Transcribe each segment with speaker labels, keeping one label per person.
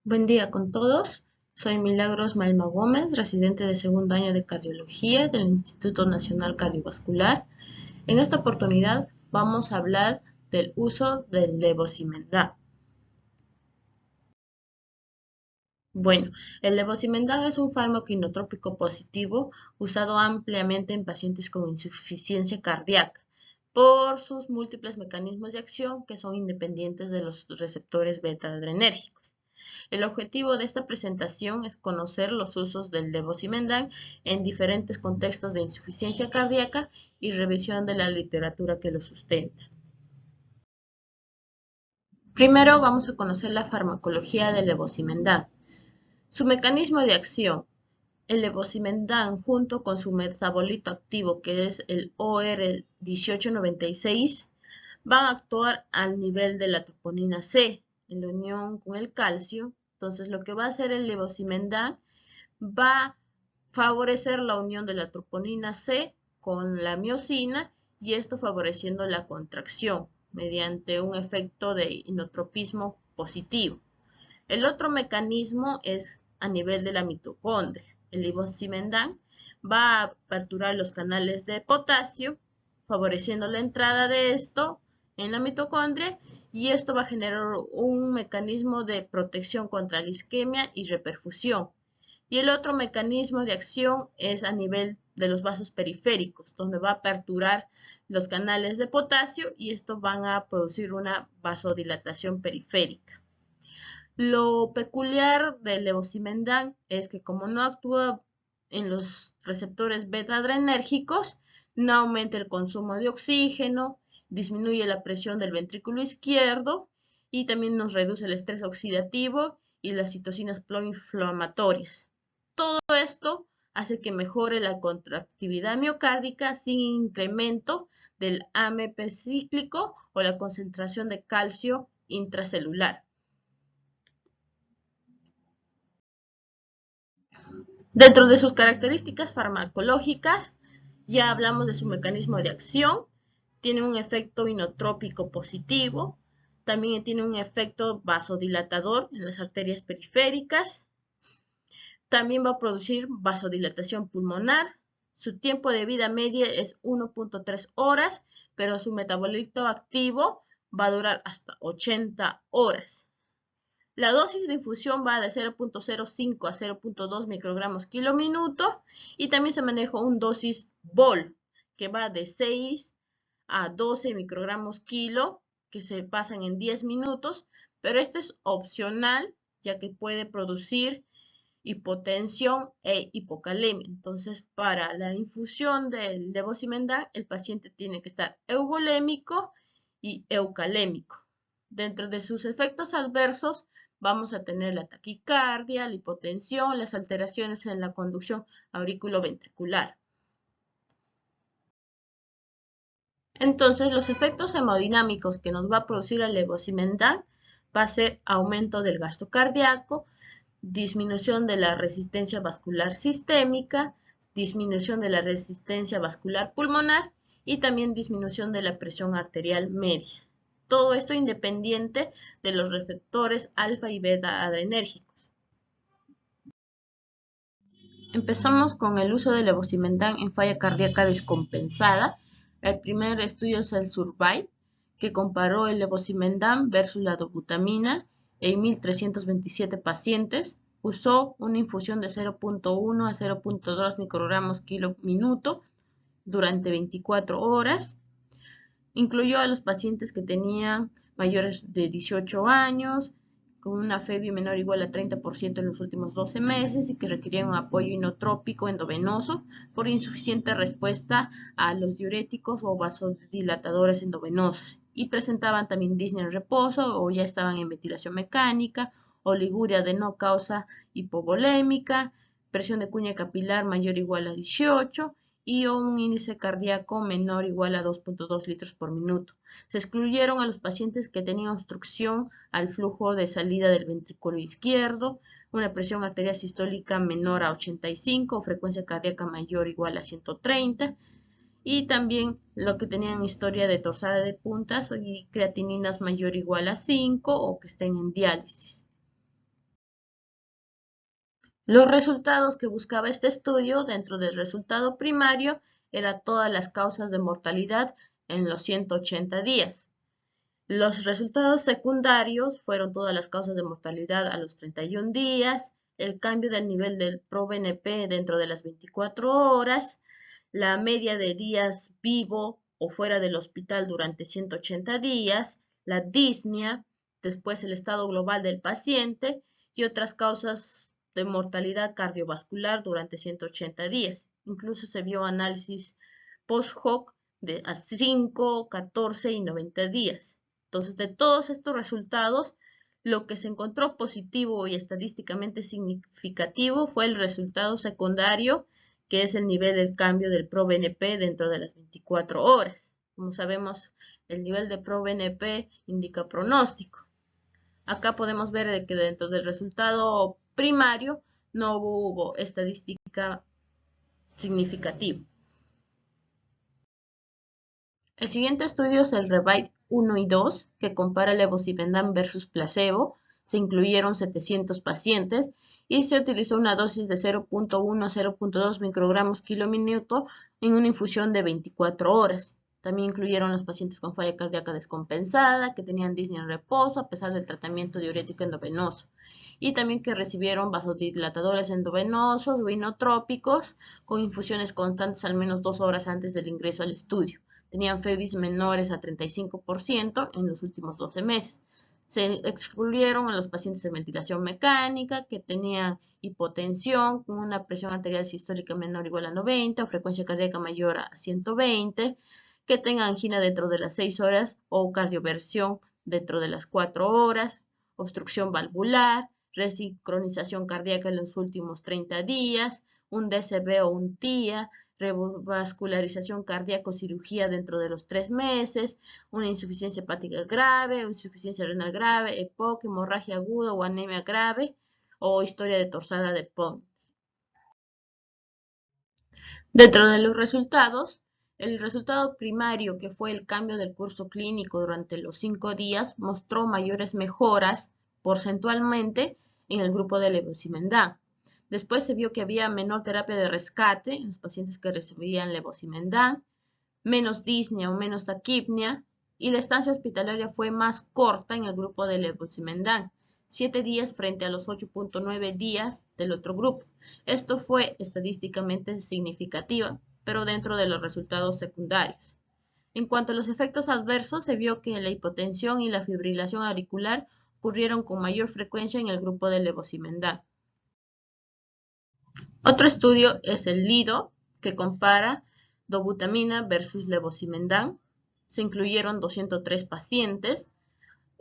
Speaker 1: Buen día con todos. Soy Milagros Malma Gómez, residente de segundo año de cardiología del Instituto Nacional Cardiovascular. En esta oportunidad vamos a hablar del uso del levosimendan. Bueno, el levosimendan es un fármaco inotrópico positivo usado ampliamente en pacientes con insuficiencia cardíaca por sus múltiples mecanismos de acción que son independientes de los receptores beta-adrenérgicos. El objetivo de esta presentación es conocer los usos del levosimendan en diferentes contextos de insuficiencia cardíaca y revisión de la literatura que lo sustenta. Primero vamos a conocer la farmacología del levosimendan. Su mecanismo de acción. El levosimendan junto con su metabolito activo, que es el OR1896, van a actuar al nivel de la troponina C en la unión con el calcio. Entonces lo que va a hacer el levosimendan va a favorecer la unión de la troponina C con la miosina y esto favoreciendo la contracción mediante un efecto de inotropismo positivo. El otro mecanismo es a nivel de la mitocondria. El levosimendan va a aperturar los canales de potasio, favoreciendo la entrada de esto en la mitocondria y esto va a generar un mecanismo de protección contra la isquemia y reperfusión. Y el otro mecanismo de acción es a nivel de los vasos periféricos, donde va a aperturar los canales de potasio y esto van a producir una vasodilatación periférica. Lo peculiar del levosimendan es que como no actúa en los receptores beta-adrenérgicos, no aumenta el consumo de oxígeno, disminuye la presión del ventrículo izquierdo y también nos reduce el estrés oxidativo y las citocinas proinflamatorias. Todo esto hace que mejore la contractividad miocárdica sin incremento del AMP cíclico o la concentración de calcio intracelular. Dentro de sus características farmacológicas, ya hablamos de su mecanismo de acción, tiene un efecto inotrópico positivo, también tiene un efecto vasodilatador en las arterias periféricas, también va a producir vasodilatación pulmonar, su tiempo de vida media es 1.3 horas, pero su metabolito activo va a durar hasta 80 horas. La dosis de infusión va de 0.05 a 0.2 microgramos kilo minuto y también se maneja un dosis BOL que va de 6 a 12 microgramos kilo que se pasan en 10 minutos, pero este es opcional ya que puede producir hipotensión e hipocalemia. Entonces, para la infusión del levosimendan, el paciente tiene que estar euvolémico y eucalémico. Dentro de sus efectos adversos, vamos a tener la taquicardia, la hipotensión, las alteraciones en la conducción auriculoventricular. Entonces, los efectos hemodinámicos que nos va a producir el levosimendan va a ser aumento del gasto cardíaco, disminución de la resistencia vascular sistémica, disminución de la resistencia vascular pulmonar y también disminución de la presión arterial media. Todo esto independiente de los receptores alfa y beta adrenérgicos. Empezamos con el uso del levosimendan en falla cardíaca descompensada. El primer estudio es el SURVIVE, que comparó el levosimendan versus la dobutamina en 1.327 pacientes. Usó una infusión de 0.1 a 0.2 microgramos kilo minuto durante 24 horas. Incluyó a los pacientes que tenían mayores de 18 años, con una FeBI menor o igual a 30% en los últimos 12 meses y que requirieron apoyo inotrópico endovenoso por insuficiente respuesta a los diuréticos o vasodilatadores endovenosos y presentaban también disnea en reposo o ya estaban en ventilación mecánica, oliguria de no causa hipovolémica, presión de cuña capilar mayor o igual a 18 y un índice cardíaco menor o igual a 2.2 litros por minuto. Se excluyeron a los pacientes que tenían obstrucción al flujo de salida del ventrículo izquierdo, una presión arterial sistólica menor a 85 o frecuencia cardíaca mayor o igual a 130 y también lo que tenían historia de torsada de puntas y creatininas mayor o igual a 5 o que estén en diálisis. Los resultados que buscaba este estudio dentro del resultado primario eran todas las causas de mortalidad en los 180 días. Los resultados secundarios fueron todas las causas de mortalidad a los 31 días, el cambio del nivel del ProBNP dentro de las 24 horas, la media de días vivo o fuera del hospital durante 180 días, la disnea, después el estado global del paciente y otras causas de mortalidad cardiovascular durante 180 días. Incluso se vio análisis post-hoc de a 5, 14 y 90 días. Entonces, de todos estos resultados, lo que se encontró positivo y estadísticamente significativo fue el resultado secundario, que es el nivel del cambio del ProBNP dentro de las 24 horas. Como sabemos, el nivel de ProBNP indica pronóstico. Acá podemos ver que dentro del resultado primario no hubo estadística significativa. El siguiente estudio es el REVIVE 1 y 2, que compara levosimendan versus placebo. Se incluyeron 700 pacientes y se utilizó una dosis de 0.1 a 0.2 microgramos kilo minuto en una infusión de 24 horas. También incluyeron los pacientes con falla cardíaca descompensada, que tenían disnea en reposo a pesar del tratamiento diurético endovenoso, y también que recibieron vasodilatadores endovenosos o inotrópicos con infusiones constantes al menos 2 horas antes del ingreso al estudio. Tenían FEBIs menores a 35% en los últimos 12 meses. Se excluyeron a los pacientes de ventilación mecánica que tenían hipotensión con una presión arterial sistólica menor o igual a 90 o frecuencia cardíaca mayor a 120, que tengan angina dentro de las 6 horas o cardioversión dentro de las 4 horas, obstrucción valvular, resincronización cardíaca en los últimos 30 días, un DCB o un TIA, revascularización cardíaca o cirugía dentro de los 3 meses, una insuficiencia hepática grave, insuficiencia renal grave, EPOC, hemorragia aguda o anemia grave o historia de torsada de Pons. Dentro de los resultados, el resultado primario, que fue el cambio del curso clínico durante los 5 días, mostró mayores mejoras porcentualmente en el grupo de levosimendan. Después se vio que había menor terapia de rescate en los pacientes que recibían levosimendan, menos disnea o menos taquipnea, y la estancia hospitalaria fue más corta en el grupo de levosimendan, 7 días frente a los 8.9 días del otro grupo. Esto fue estadísticamente significativa, pero dentro de los resultados secundarios. En cuanto a los efectos adversos, se vio que la hipotensión y la fibrilación auricular ocurrieron con mayor frecuencia en el grupo de levosimendan. Otro estudio es el LIDO, que compara dobutamina versus levosimendan. Se incluyeron 203 pacientes.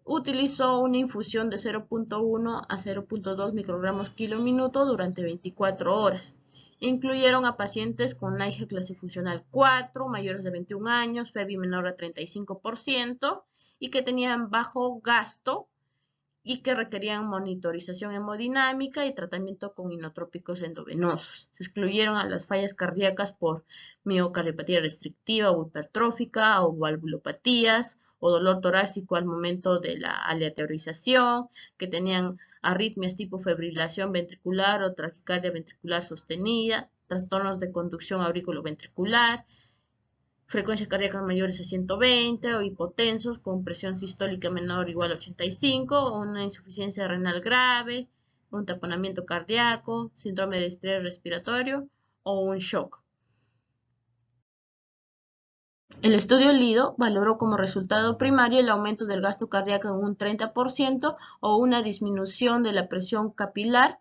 Speaker 1: Utilizó una infusión de 0.1 a 0.2 microgramos kilo minuto durante 24 horas. Incluyeron a pacientes con NIGE clase funcional 4, mayores de 21 años, FEBI menor a 35% y que tenían bajo gasto y que requerían monitorización hemodinámica y tratamiento con inotrópicos endovenosos. Se excluyeron a las fallas cardíacas por miocardiopatía restrictiva o hipertrófica o valvulopatías o dolor torácico al momento de la aleatorización, que tenían arritmias tipo fibrilación ventricular o taquicardia ventricular sostenida, trastornos de conducción auriculoventricular, frecuencia cardíaca mayores a 120 o hipotensos con presión sistólica menor o igual a 85, o una insuficiencia renal grave, un taponamiento cardíaco, síndrome de estrés respiratorio o un shock. El estudio LIDO valoró como resultado primario el aumento del gasto cardíaco en un 30% o una disminución de la presión capilar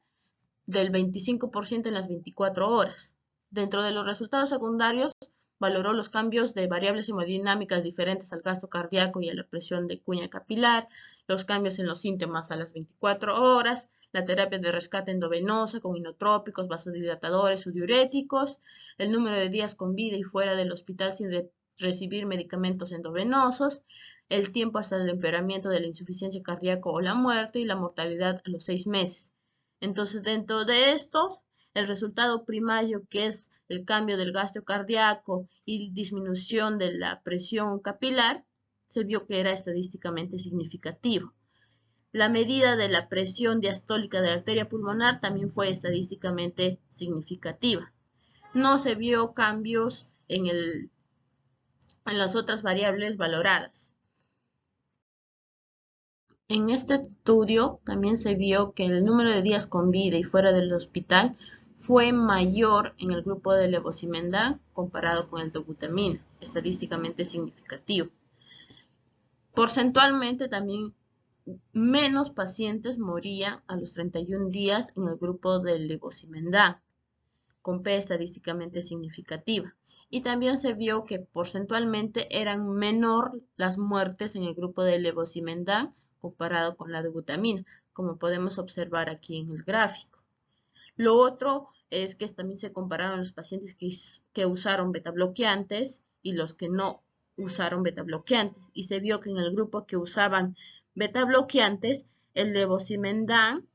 Speaker 1: del 25% en las 24 horas. Dentro de los resultados secundarios, valoró los cambios de variables hemodinámicas diferentes al gasto cardíaco y a la presión de cuña capilar, los cambios en los síntomas a las 24 horas, la terapia de rescate endovenosa con inotrópicos, vasodilatadores o diuréticos, el número de días con vida y fuera del hospital sin recibir medicamentos endovenosos, el tiempo hasta el empeoramiento de la insuficiencia cardíaca o la muerte y la mortalidad a los 6 meses. Entonces, dentro de estos, el resultado primario, que es el cambio del gasto cardíaco y disminución de la presión capilar, se vio que era estadísticamente significativo. La medida de la presión diastólica de la arteria pulmonar también fue estadísticamente significativa. No se vio cambios en las otras variables valoradas. En este estudio también se vio que el número de días con vida y fuera del hospital fue mayor en el grupo de levosimendan comparado con el dobutamina, estadísticamente significativo. Porcentualmente también menos pacientes morían a los 31 días en el grupo del levosimendan, con P estadísticamente significativa. Y también se vio que porcentualmente eran menor las muertes en el grupo de levosimendan comparado con la dobutamina, como podemos observar aquí en el gráfico. Lo otro es que también se compararon los pacientes que usaron betabloqueantes y los que no usaron betabloqueantes. Y se vio que en el grupo que usaban betabloqueantes, el levosimendan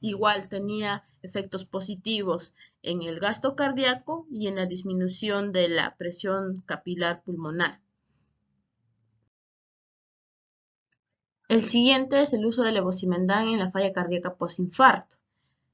Speaker 1: igual tenía efectos positivos en el gasto cardíaco y en la disminución de la presión capilar pulmonar. El siguiente es el uso de levosimendan en la falla cardíaca postinfarto,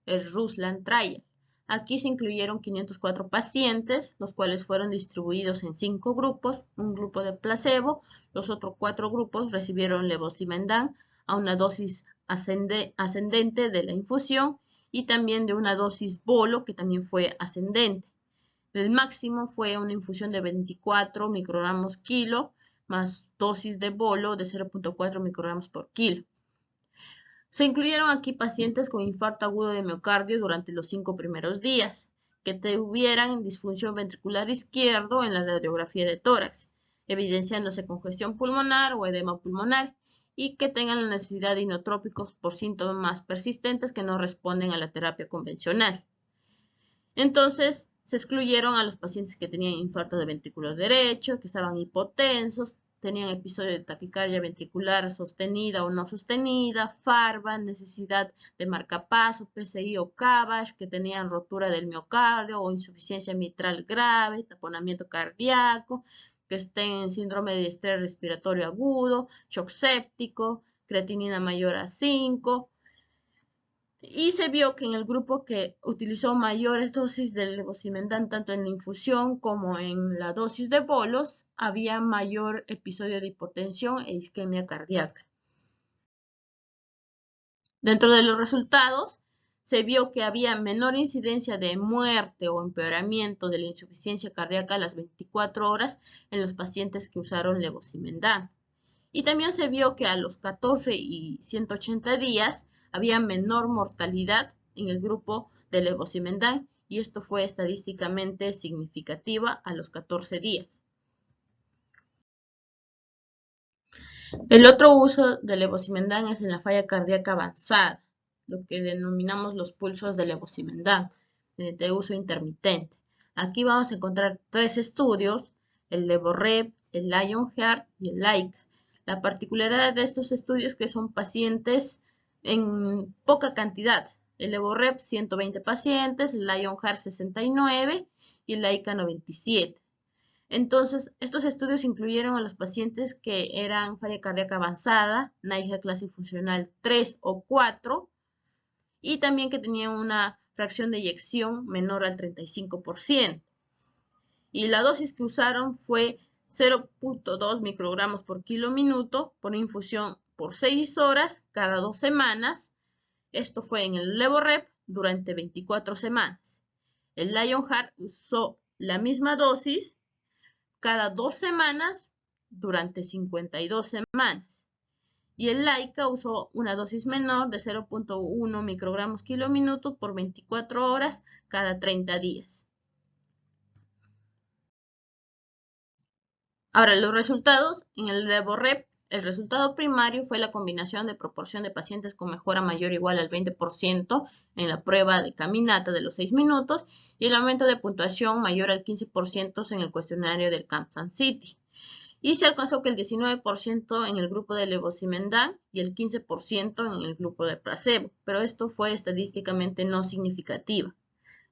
Speaker 1: el Ruslan Trial. Aquí se incluyeron 504 pacientes, los cuales fueron distribuidos en 5 grupos, un grupo de placebo, los otros 4 grupos recibieron levosimendan a una dosis ascendente de la infusión y también de una dosis bolo que también fue ascendente. El máximo fue una infusión de 24 microgramos kilo más dosis de bolo de 0.4 microgramos por kilo. Se incluyeron aquí pacientes con infarto agudo de miocardio durante los 5 primeros días, que tuvieran disfunción ventricular izquierdo en la radiografía de tórax, evidenciándose congestión pulmonar o edema pulmonar, y que tengan la necesidad de inotrópicos por síntomas persistentes que no responden a la terapia convencional. Entonces, se excluyeron a los pacientes que tenían infarto de ventrículo derecho, que estaban hipotensos, tenían episodio de taquicardia ventricular sostenida o no sostenida, FARVA, necesidad de marcapaso, PCI o CABASH, que tenían rotura del miocardio o insuficiencia mitral grave, taponamiento cardíaco, que estén en síndrome de estrés respiratorio agudo, shock séptico, creatinina mayor a 5, y se vio que en el grupo que utilizó mayores dosis de levosimendan, tanto en la infusión como en la dosis de bolos, había mayor episodio de hipotensión e isquemia cardíaca. Dentro de los resultados, se vio que había menor incidencia de muerte o empeoramiento de la insuficiencia cardíaca a las 24 horas en los pacientes que usaron levosimendan. Y también se vio que a los 14 y 180 días había menor mortalidad en el grupo de levosimendan y esto fue estadísticamente significativa a los 14 días. El otro uso de levosimendan es en la falla cardíaca avanzada, lo que denominamos los pulsos de levosimendan, de uso intermitente. Aquí vamos a encontrar 3 estudios, el LevoRep, el Lionheart y el LAICA. La particularidad de estos estudios es que son pacientes en poca cantidad. El LevoRep 120 pacientes, el Lionheart 69 y el LAICA 97. Entonces, estos estudios incluyeron a los pacientes que eran falla cardíaca avanzada, NYHA clase funcional 3 o 4, y también que tenían una fracción de eyección menor al 35%. Y la dosis que usaron fue 0.2 microgramos por kilo minuto por infusión por 6 horas cada 2 semanas. Esto fue en el LevoRep durante 24 semanas. El Lionheart usó la misma dosis cada 2 semanas durante 52 semanas. Y el LAICA usó una dosis menor de 0.1 microgramos kilo minuto por 24 horas cada 30 días. Ahora, los resultados en el LevoRep, el resultado primario fue la combinación de proporción de pacientes con mejora mayor o igual al 20% en la prueba de caminata de los 6 minutos y el aumento de puntuación mayor al 15% en el cuestionario del Kansas City. Y se alcanzó que el 19% en el grupo de levosimendan y el 15% en el grupo de placebo, pero esto fue estadísticamente no significativo.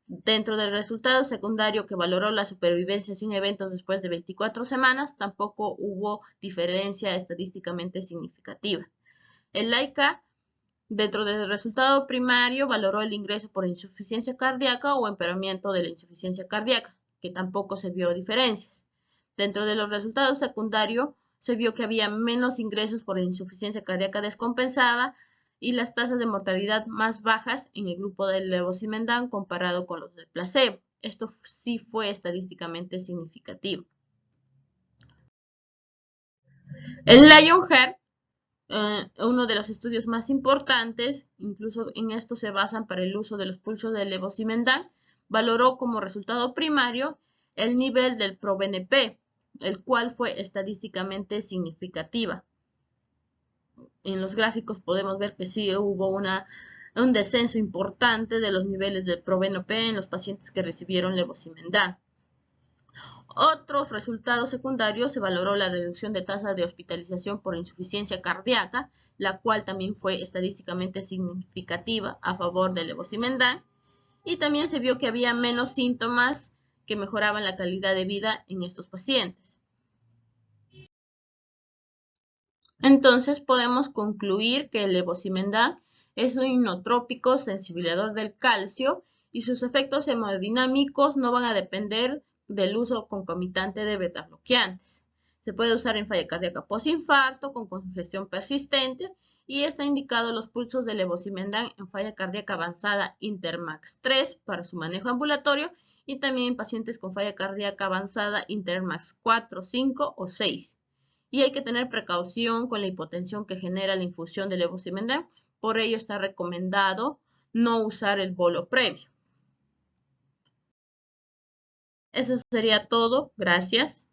Speaker 1: Dentro del resultado secundario que valoró la supervivencia sin eventos después de 24 semanas, tampoco hubo diferencia estadísticamente significativa. El LAICA Dentro del resultado primario valoró el ingreso por insuficiencia cardíaca o empeoramiento de la insuficiencia cardíaca, que tampoco se vio diferencias. Dentro de los resultados secundarios se vio que había menos ingresos por insuficiencia cardíaca descompensada y las tasas de mortalidad más bajas en el grupo del levosimendan comparado con los del placebo. Esto sí fue estadísticamente significativo. El Lionheart, uno de los estudios más importantes, incluso en esto se basan para el uso de los pulsos del levosimendan, valoró como resultado primario el nivel del ProBNP, el cual fue estadísticamente significativa. En los gráficos podemos ver que sí hubo un descenso importante de los niveles del ProBNP en los pacientes que recibieron levosimendan. Otros resultados secundarios: se valoró la reducción de tasa de hospitalización por insuficiencia cardíaca, la cual también fue estadísticamente significativa a favor del levosimendan, y también se vio que había menos síntomas que mejoraban la calidad de vida en estos pacientes. Entonces podemos concluir que el levosimendan es un inotrópico sensibilizador del calcio y sus efectos hemodinámicos no van a depender del uso concomitante de betabloqueantes. Se puede usar en falla cardíaca postinfarto con congestión persistente y está indicado los pulsos de levosimendan en falla cardíaca avanzada Intermax 3 para su manejo ambulatorio y también en pacientes con falla cardíaca avanzada Intermax 4, 5 o 6. Y hay que tener precaución con la hipotensión que genera la infusión de levosimendan, por ello está recomendado no usar el bolo previo. Eso sería todo, gracias.